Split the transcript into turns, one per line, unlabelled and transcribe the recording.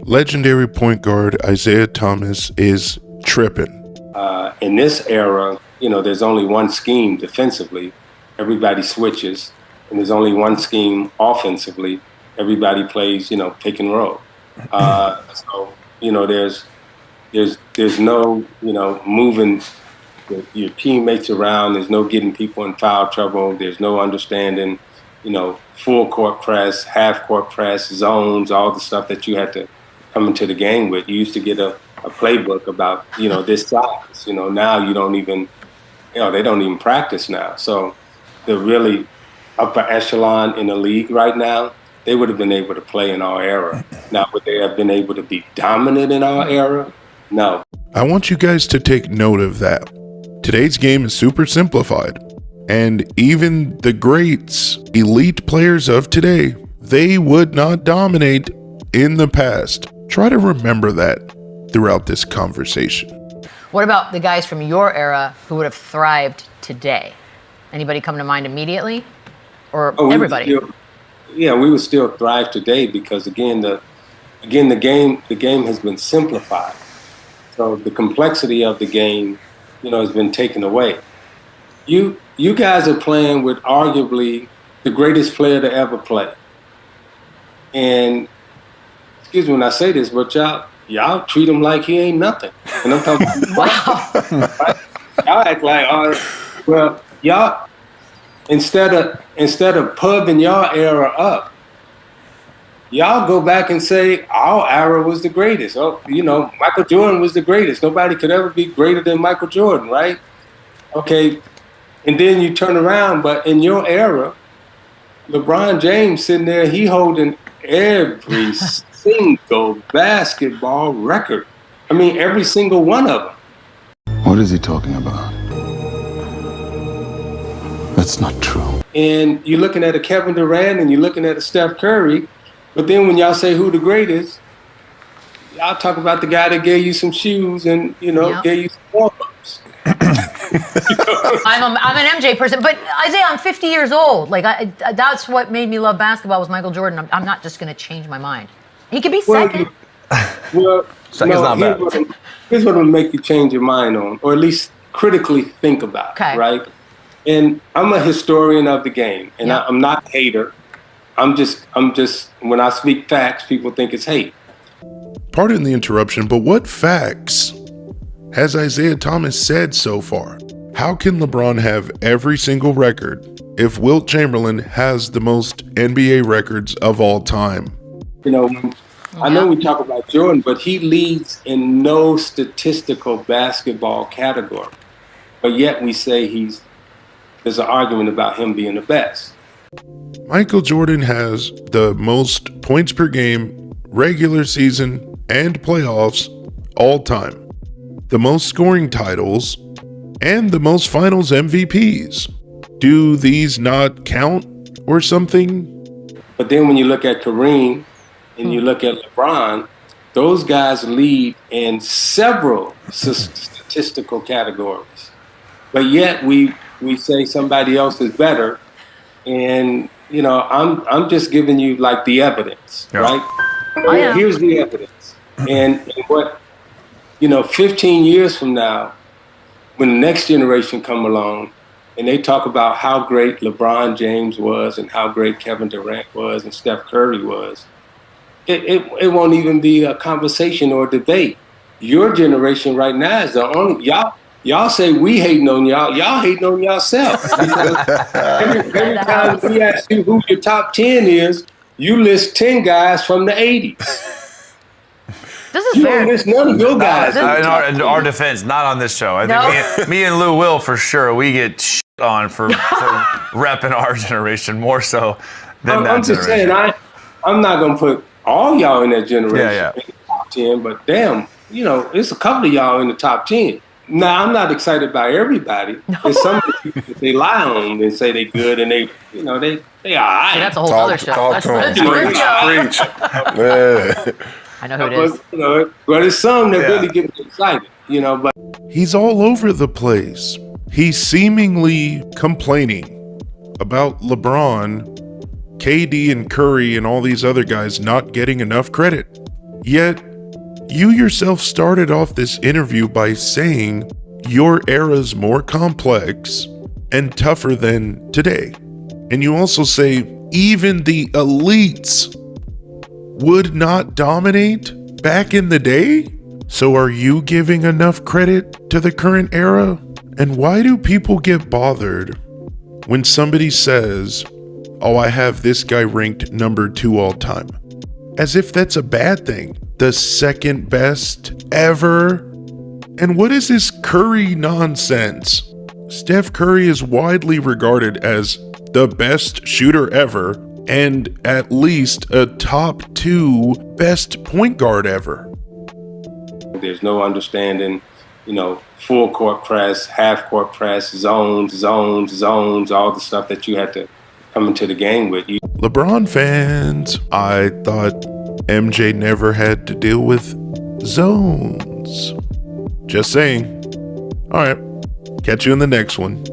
Legendary point guard Isiah Thomas is trippin'.
In this era, there's only one scheme defensively. Everybody switches, and there's only one scheme offensively. Everybody plays, pick and roll. So there's no, moving your teammates around. There's no getting people in foul trouble. There's no understanding, full court press, half court press, zones, all the stuff that you had to come into the game with. You used to get a playbook about, this size. Now you don't even, they don't even practice now. So the really upper echelon in the league right now, they would have been able to play in our era. Now, would they have been able to be dominant in our era? No.
I want you guys to take note of that. Today's game is super simplified, and even the greats, elite players of today, they would not dominate in the past. Try to remember that throughout this conversation.
What about the guys from your era who would have thrived today? Anybody come to mind immediately, or everybody?
We would still thrive today because again the game has been simplified. So the complexity of the game, has been taken away. You guys are playing with arguably the greatest player to ever play. And excuse me when I say this, but y'all treat him like he ain't nothing. And I'm talking
Wow.
right? Y'all act like, y'all instead of pubbing y'all era up, y'all go back and say our era was the greatest. Oh, Michael Jordan was the greatest. Nobody could ever be greater than Michael Jordan, right? Okay, and then you turn around, but in your era, LeBron James sitting there, he holding every single basketball record. I mean, every single one of them.
What is he talking about? That's not true.
And you're looking at a Kevin Durant and you're looking at a Steph Curry, but then when y'all say who the greatest, y'all talk about the guy that gave you some shoes and, gave you some warm-ups.
I'm an MJ person, but Isiah, I'm 50 years old. That's what made me love basketball was Michael Jordan. I'm not just going to change my mind. He could be second.
Second's not bad.
Here's what will make you change your mind on, or at least critically think about, right? And I'm a historian of the game, and I'm not a hater. I'm just, when I speak facts, people think it's hate.
Pardon the interruption, but what facts has Isiah Thomas said so far? How can LeBron have every single record if Wilt Chamberlain has the most NBA records of all time?
I know we talk about Jordan, but he leads in no statistical basketball category. But yet we say there's an argument about him being the best.
Michael Jordan has the most points per game, regular season, and playoffs all time, the most scoring titles, and the most finals MVPs. Do these not count or something?
But then when you look at Kareem and you look at LeBron, those guys lead in several statistical categories. But yet we say somebody else is better. And, I'm just giving you like the evidence, right? Here's the evidence. And what, 15 years from now, when the next generation come along and they talk about how great LeBron James was and how great Kevin Durant was and Steph Curry was, it won't even be a conversation or a debate. Your generation right now is the only, y'all say we hating on y'all hating on yourself. every time we ask you who your top 10 is, you list 10 guys from the 80s.
This is
you
fair.
don't list none of your guys.
In our defense, not on this show. I think me and Lou will for sure. We get shit on for repping our generation more so than that
I'm just
generation.
saying, I'm not going to put all y'all in that generation in the top 10, but damn, it's a couple of y'all in the top 10. Now, I'm not excited by everybody. No. There's some people that they lie on and say they good and they all right.
See, that's a whole other show.
Preach.
I know who it is.
But there's some that really get me excited, but
He's all over the place. He's seemingly complaining about LeBron, KD, and Curry and all these other guys not getting enough credit. Yet, you yourself started off this interview by saying your era's more complex and tougher than today. And you also say even the elites would not dominate back in the day? So are you giving enough credit to the current era? And why do people get bothered when somebody says, oh, I have this guy ranked number 2 all time? As if that's a bad thing. The second best ever? And what is this Curry nonsense? Steph Curry is widely regarded as the best shooter ever and at least a top 2 best point guard ever.
There's no understanding, full court press, half court press, zones, all the stuff that you had to come into the game with.
LeBron fans, I thought MJ never had to deal with zones. Just saying. All right, catch you in the next one.